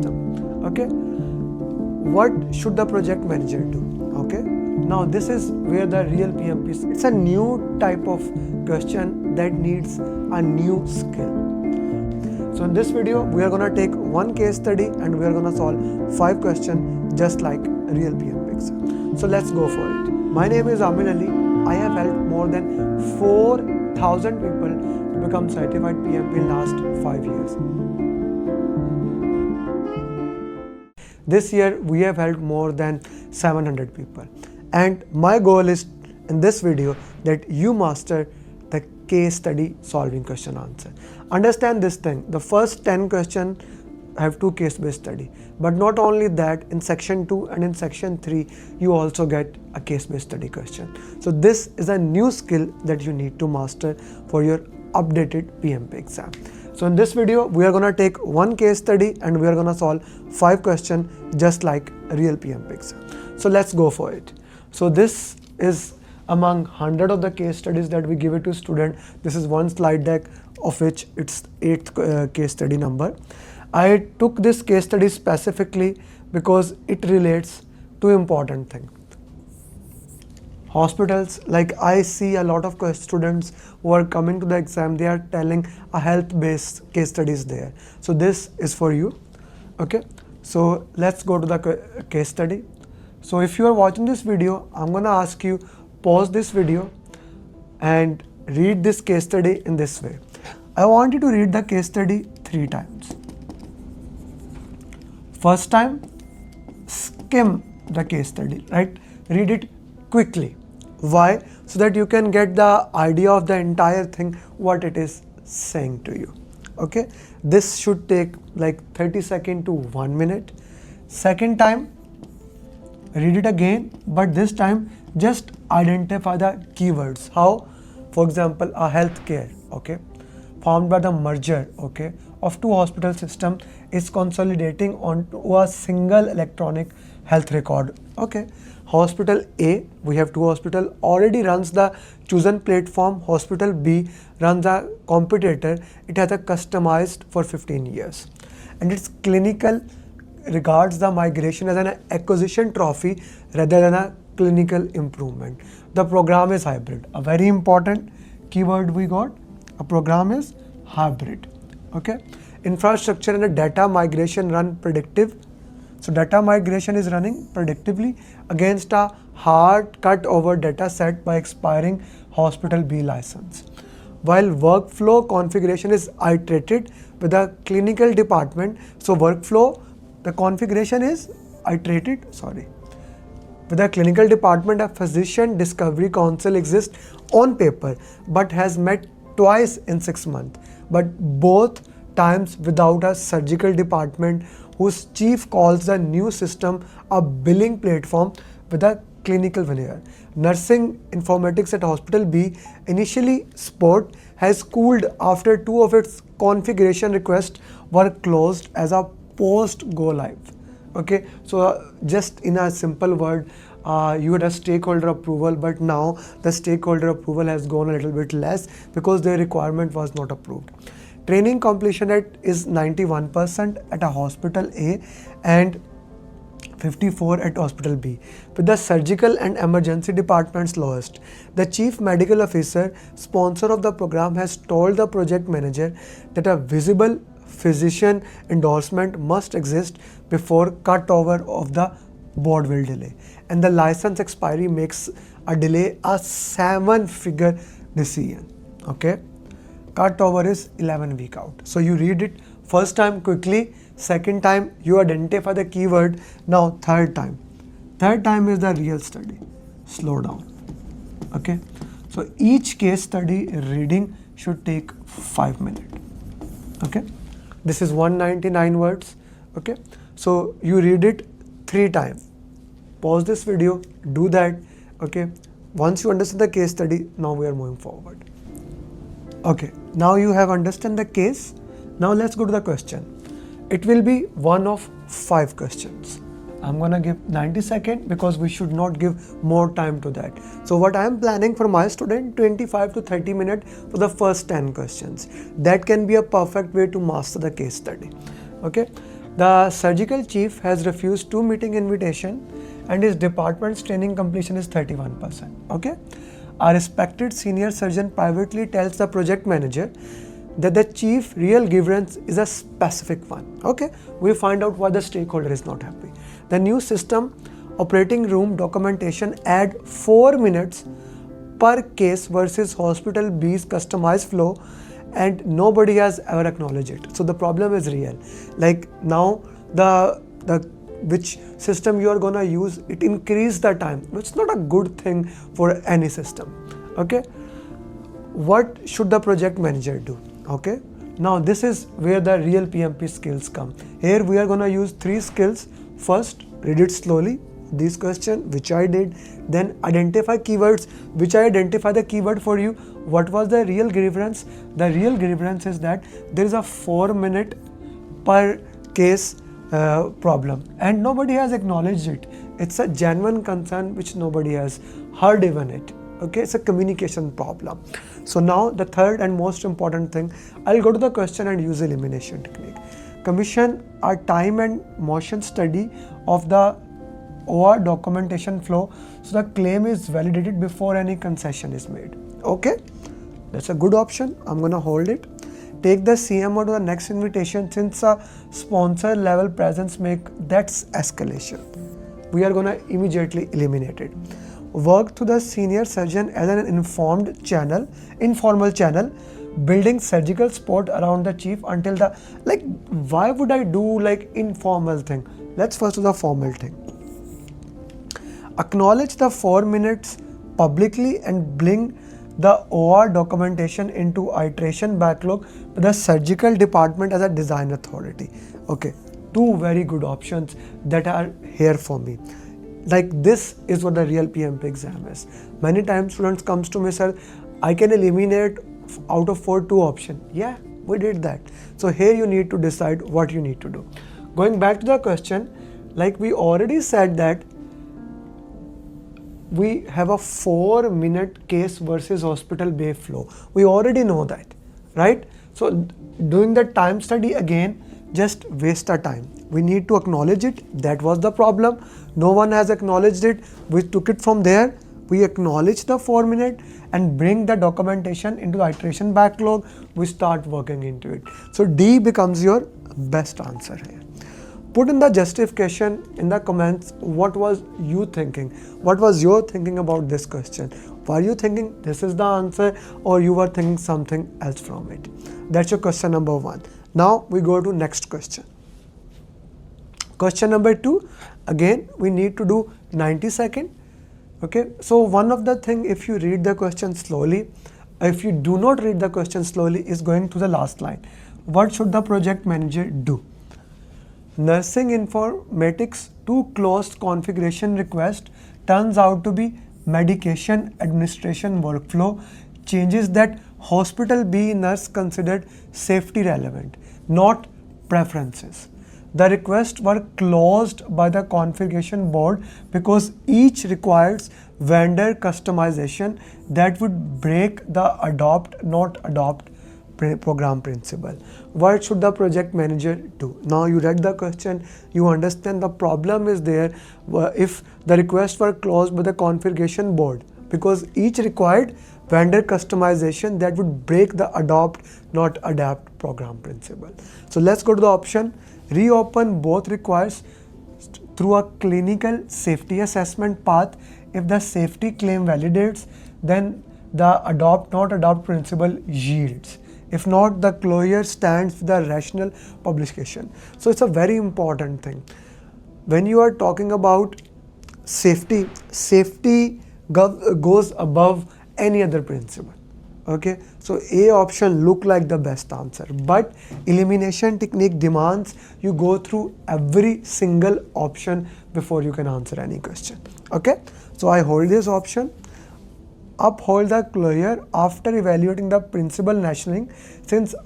system. Okay, what should the project manager do? Okay, now this is where the real PMP is. It's a new type of question that needs a new skill. So in this video, we are gonna take one case study and we are gonna solve 5 questions just like real PMP exam. So let's go for it. My name is Amer. I have helped more than 4,000 people to become certified PMP in last 5 years. This year, we have helped more than 700 people. And my goal is in this video that you master the case study solving question answer. Understand this thing, the first 10 questions have 2 case-based study. But not only that, in section 2 and in section 3, you also get a case-based study question. So this is a new skill that you need to master for your updated PMP exam. So in this video, we are gonna take one case study and we are gonna solve 5 questions just like a real PMP exam. So let's go for it. So this is among 100 of the case studies that we give it to student. This is one slide deck of which it's 8th case study number. I took this case study specifically because it relates to important things. Hospitals, like I see a lot of students who are coming to the exam, they are telling a health-based case studies there. So this is for you. Okay, so let's go to the case study. So if you are watching this video, I'm gonna ask you pause this video and read this case study in this way. I want you to read the case study 3 times. First time, skim the case study, right? Read it quickly. Why? So that you can get the idea of the entire thing, what it is saying to you. Okay, this should take like 30 seconds to 1 minute. Second time, read it again, but this time just identify the keywords. How? For example, a healthcare, okay, formed by the merger, okay, of 2 hospital system is consolidating onto a single electronic health record. Okay, hospital A, we have 2 hospital, already runs the chosen platform. Hospital B runs a competitor. It has a customized for 15 years. And its clinical regards the migration as an acquisition trophy rather than a clinical improvement. The program is hybrid. A very important keyword we got, a program is hybrid. Okay, infrastructure and data migration run predictive. So data migration is running predictively against a hard cut over data set by expiring hospital B license. While workflow configuration is iterated with a clinical department, so workflow, the configuration is iterated, with a clinical department, a physician discovery council exists on paper but has met twice in 6 months, but both times without a surgical department whose chief calls the new system a billing platform with a clinical veneer. Nursing informatics at Hospital B, initially sport, has cooled after 2 of its configuration requests were closed as a post go live. Okay, so just in a simple word, you had a stakeholder approval, but now the stakeholder approval has gone a little bit less because their requirement was not approved. Training completion rate is 91% at a hospital A and 54 at hospital B, with the surgical and emergency departments lowest. The chief medical officer, sponsor of the program, has told the project manager that a visible physician endorsement must exist before cutover of the board will delay. And the license expiry makes a delay a 7-figure decision. Okay, cutover is 11 week out. So you read it first time quickly, second time you identify the keyword. Now third time is the real study. Slow down. Okay, so each case study reading should take 5 minutes. Okay, this is 199 words. Okay, so you read it 3 times. Pause this video, do that. Okay, once you understand the case study, now we are moving forward. Okay, now you have understand the case. Now let's go to the question. It will be one of 5 questions. I'm gonna give 90 seconds because we should not give more time to that. So what I am planning for my student, 25 to 30 minutes for the first 10 questions. That can be a perfect way to master the case study. Okay, The surgical chief has refused 2 meeting invitation and his department's training completion is 31%. Okay. A respected senior surgeon privately tells the project manager that the chief real grievance is a specific one. Okay. We find out why the stakeholder is not happy. The new system operating room documentation add 4 minutes per case versus hospital B's customized flow, and nobody has ever acknowledged it. So the problem is real. Like now the which system you are gonna use, it increase the time. It's not a good thing for any system. Okay. What should the project manager do? Okay. Now this is where the real PMP skills come. Here we are gonna use 3 skills. First, read it slowly. This question, which I did, then identify keywords, which I identify the keyword for you. What was the real grievance? The real grievance is that there is a 4 minute per case problem and nobody has acknowledged it. It's a genuine concern which nobody has heard even it. Okay, it's a communication problem. So now the third and most important thing, I'll go to the question and use elimination technique. Commission a time and motion study of the OR documentation flow so the claim is validated before any concession is made. Okay, that's a good option. I'm gonna hold it. Take the CMO to the next invitation. Since a sponsor level presence make that's escalation, we are gonna immediately eliminate it. Work to the senior surgeon as an informal channel, building surgical support around the chief until the, like, why would I do like informal thing? Let's first do the formal thing. Acknowledge the 4 minutes publicly and bring the OR documentation into iteration backlog to the surgical department as a design authority. Okay, 2 very good options that are here for me. Like this is what the real PMP exam is. Many times students comes to me, sir, I can eliminate out of 4 2 option. Yeah, we did that. So here you need to decide what you need to do. Going back to the question, like we already said that we have a 4 minute case versus hospital bay flow. We already know that, right? So doing the time study again just waste our time. We need to acknowledge it. That was the problem. No one has acknowledged it. We took it from there. We acknowledge the 4 minute and bring the documentation into the iteration backlog. We start working into it. So D becomes your best answer here. Put in the justification in the comments. What was you thinking? What was your thinking about this question? Were you thinking this is the answer or you were thinking something else from it? That's your question number 1. Now we go to next question. Question number 2, again we need to do 90 seconds. Okay, so one of the thing, if you read the question slowly, if you do not read the question slowly, is going to the last line. What should the project manager do? Nursing informatics to closed configuration request turns out to be medication administration workflow changes that hospital B nurse considered safety relevant, not preferences. The requests were closed by the configuration board because each requires vendor customization that would break the adopt not adopt program principle. What should the project manager do? Now you read the question, you understand the problem is there if the requests were closed by the configuration board because each required vendor customization that would break the adopt not adapt program principle. So let's go to the option. Reopen both requires through a clinical safety assessment path. If the safety claim validates, then the adopt not adopt principle yields. If not, the closure stands for the rational publication. So it's a very important thing. When you are talking about safety, goes above any other principle. Okay, so A option look like the best answer, but elimination technique demands you go through every single option before you can answer any question. Okay, so I hold this option. Uphold the closure after evaluating the principal nationaling, since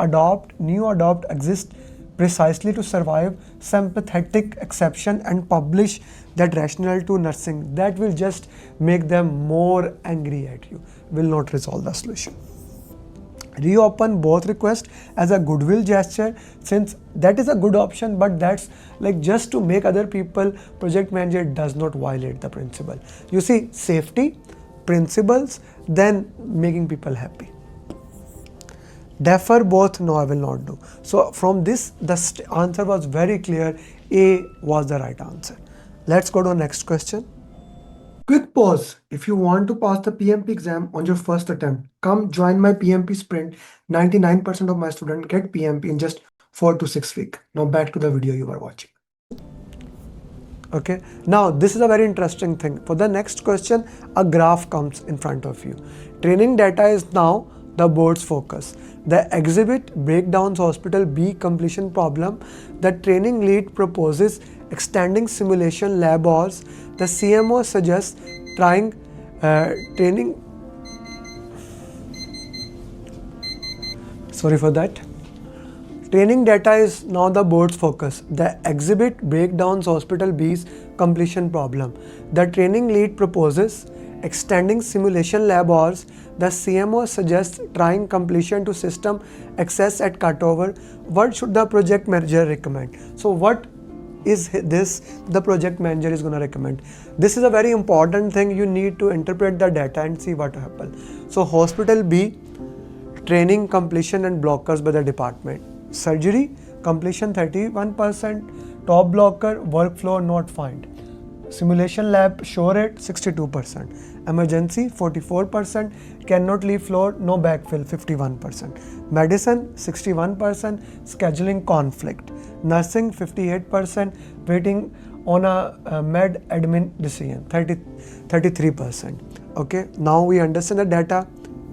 new adopt exists precisely to survive sympathetic exception and publish that rationale to nursing. That will just make them more angry at you, will not resolve the solution. Reopen both requests as a goodwill gesture, since that is a good option, but that's like just to make other people. Project manager does not violate the principle. You see, safety, principles, then making people happy. Defer both, no, I will not do. So from this, the answer was very clear. A was the right answer. Let's go to the next question. Quick pause. If you want to pass the PMP exam on your first attempt, come join my PMP sprint. 99% of my students get PMP in just 4 to 6 weeks. Now back to the video you were watching. Okay, now this is a very interesting thing. For the next question, a graph comes in front of you. Training data is now the board's focus. The exhibit breakdowns hospital B completion problem. The training lead proposes extending simulation lab hours. The CMO suggests trying training. Sorry for that. Training data is now the board's focus. The exhibit breakdowns hospital B's completion problem. The training lead proposes extending simulation lab hours. The CMO suggests trying completion to system access at cutover. What should the project manager recommend? So what is this the project manager is going to recommend? This is a very important thing. You need to interpret the data and see what happened. So hospital B, training completion and blockers by the department. Surgery completion 31%, top blocker workflow not find. Simulation lab show rate 62%, emergency 44%, cannot leave floor, no backfill 51%, medicine 61%, scheduling conflict, nursing 58%, waiting on a med admin decision 33%. Okay, now we understand the data.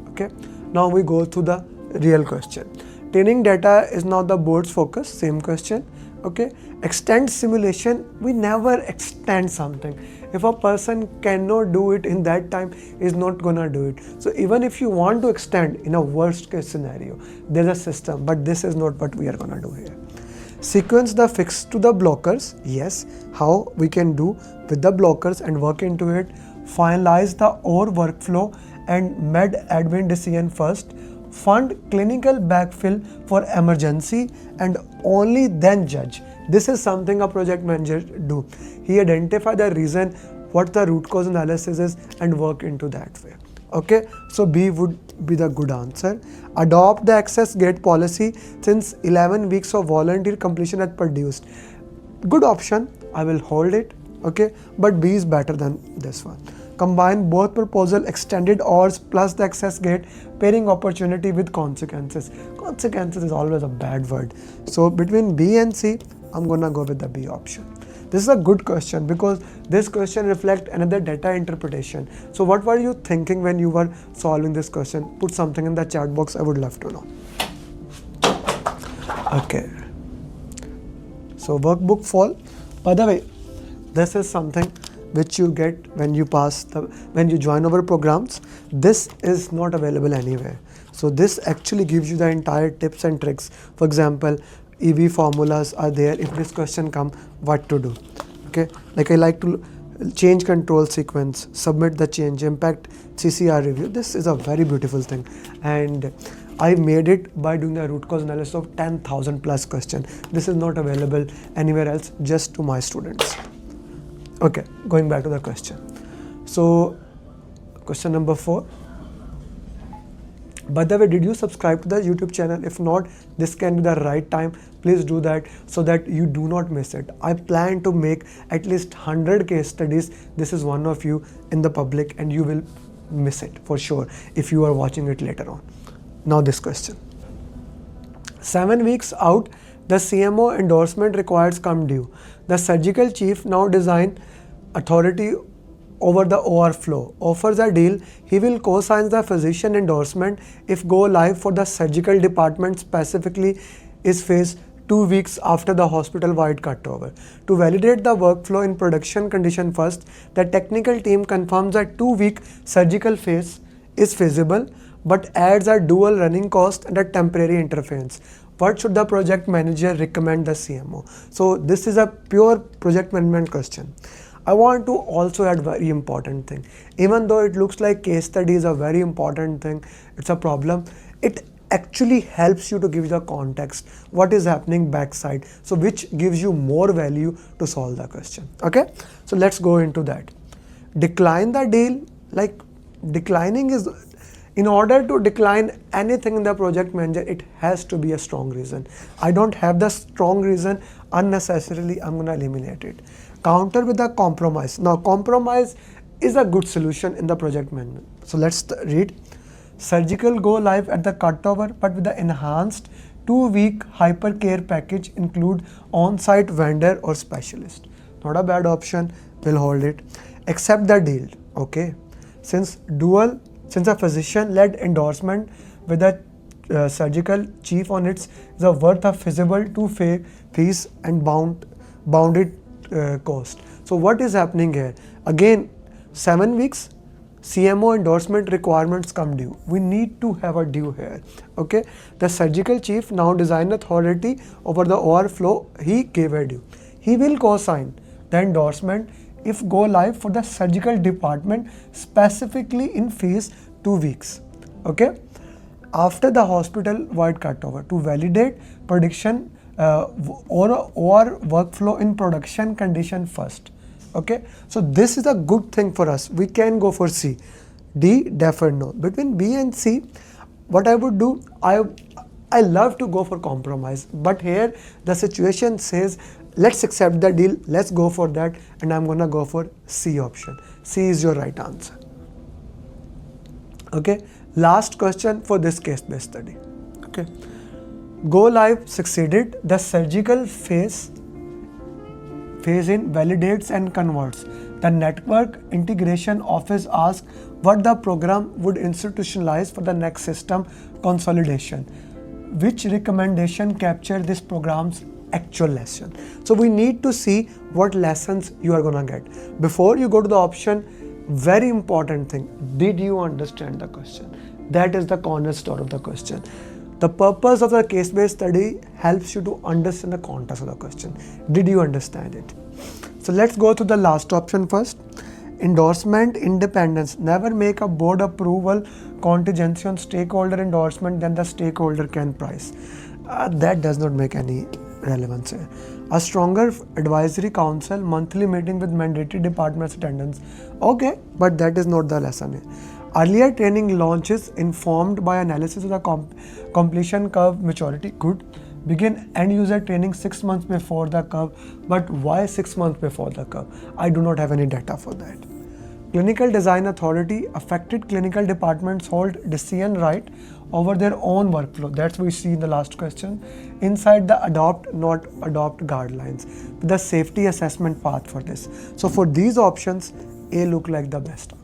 Okay, now we go to the real question. Training data is now the board's focus, same question. Okay, extend simulation, we never extend something. If a person cannot do it in that time, is not gonna do it. So even if you want to extend in a worst case scenario, there's a system, but this is not what we are gonna do here. Sequence the fix to the blockers, yes, how we can do with the blockers and work into it. Finalize the OR workflow and med admin decision first. Fund clinical backfill for emergency and only then judge. This is something a project manager do. He identify the reason, what the root cause analysis is, and work into that way. Okay, so B would be the good answer. Adopt the access gate policy since 11 weeks of volunteer completion had produced. Good option, I will hold it. Okay, but B is better than this one. Combine both proposal, extended hours plus the access gate, pairing opportunity with consequences. Consequences is always a bad word. So between B and C, I'm gonna go with the B option. This is a good question because this question reflects another data interpretation. So what were you thinking when you were solving this question? Put something in the chat box, I would love to know. Okay. So workbook fall. By the way, this is something which you get when you when you join our programs. This is not available anywhere. So this actually gives you the entire tips and tricks. For example, EV formulas are there. If this question come, what to do? Okay, like I like to change control sequence, submit the change, impact CCR review. This is a very beautiful thing, and I made it by doing a root cause analysis of 10,000 plus question. This is not available anywhere else, just to my students. Okay, going back to the question. So, question number 4. By the way, did you subscribe to the YouTube channel? If not, this can be the right time. Please do that so that you do not miss it. I plan to make at least 100 case studies. This is one of you in the public and you will miss it for sure if you are watching it later on. Now this question. 7 weeks out, the CMO endorsement requires come due. The surgical chief now design authority over the OR flow, offers a deal. He will co-sign the physician endorsement if go live for the surgical department specifically is phase 2 weeks after the hospital-wide cutover. To validate the workflow in production condition first, the technical team confirms that 2-week surgical phase is feasible but adds a dual running cost and a temporary interference. What should the project manager recommend the CMO? So this is a pure project management question. I want to also add very important thing. Even though it looks like case study is a very important thing, it's a problem. It actually helps you to give the context what is happening backside, so which gives you more value to solve the question. Okay, so let's go into that. Decline the deal. Like, declining is, in order to decline anything in the project manager, it has to be a strong reason. I don't have the strong reason, unnecessarily I'm going to eliminate it. Counter with a compromise. Now compromise is a good solution in the project management. So let's read. Surgical go live at the cutover, but with the enhanced 2-week hypercare package include on-site vendor or specialist. Not a bad option, we'll hold it. Accept the deal. Okay, since a physician-led endorsement with a surgical chief on it is a worth of feasible to fees and bounded cost. So what is happening here? Again, 7 weeks CMO endorsement requirements come due. We need to have a due here. Okay, the surgical chief, now design authority over the OR flow, he gave a due. He will co-sign the endorsement if go live for the surgical department, specifically in phase 2 weeks. Okay, after the hospital wide cutover to validate prediction or workflow in production condition first. Okay, so this is a good thing for us. We can go for C. D, defer no. Between B and C, what I would do, I love to go for compromise, but here the situation says let's accept the deal, let's go for that, and I'm gonna go for C option. C is your right answer. Okay, last question for this case-based study. Okay, go live succeeded. The surgical phase in validates and converts. The network integration office asks what the program would institutionalize for the next system consolidation. Which recommendation capture this program's actual lesson? So we need to see what lessons you are gonna get. Before you go to the option, very important thing, did you understand the question? That is the cornerstone of the question. The purpose of the case-based study helps you to understand the context of the question. Did you understand it? So let's go to the last option first. Endorsement independence. Never make a board approval contingency on stakeholder endorsement than the stakeholder can price. That does not make any relevance here. A stronger advisory council, monthly meeting with mandatory departments attendance. Okay, but that is not the lesson here. Earlier training launches informed by analysis of the completion curve maturity. Good. Begin end user training 6 months before the curve. But why 6 months before the curve? I do not have any data for that. Clinical design authority. Affected clinical departments hold decision right over their own workflow. That's what we see in the last question. Inside the adopt, not adopt guidelines. The safety assessment path for this. So for these options, A look like the best answer.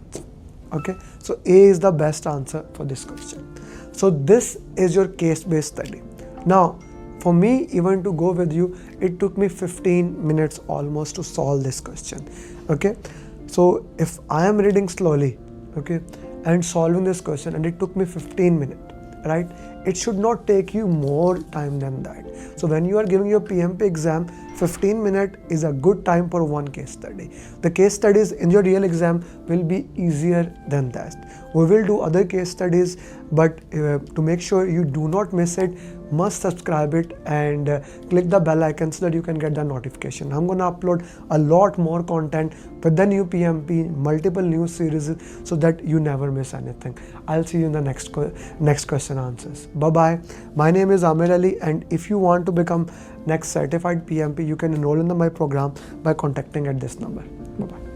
Okay, so A is the best answer for this question. So this is your case-based study. Now, for me, even to go with you, it took me 15 minutes almost to solve this question. Okay, so if I am reading slowly, okay, and solving this question, and it took me 15 minutes, right? It should not take you more time than that. So when you are giving your PMP exam, 15 minutes is a good time for one case study. The case studies in your real exam will be easier than that. We will do other case studies, but to make sure you do not miss it, must subscribe it and click the bell icon so that you can get the notification. I'm going to upload a lot more content with the new PMP, multiple new series, so that you never miss anything. I'll see you in the next question answers. Bye bye. My name is Amer Ali, and if you want to become next certified PMP, you can enroll in my program by contacting at this number. Bye bye.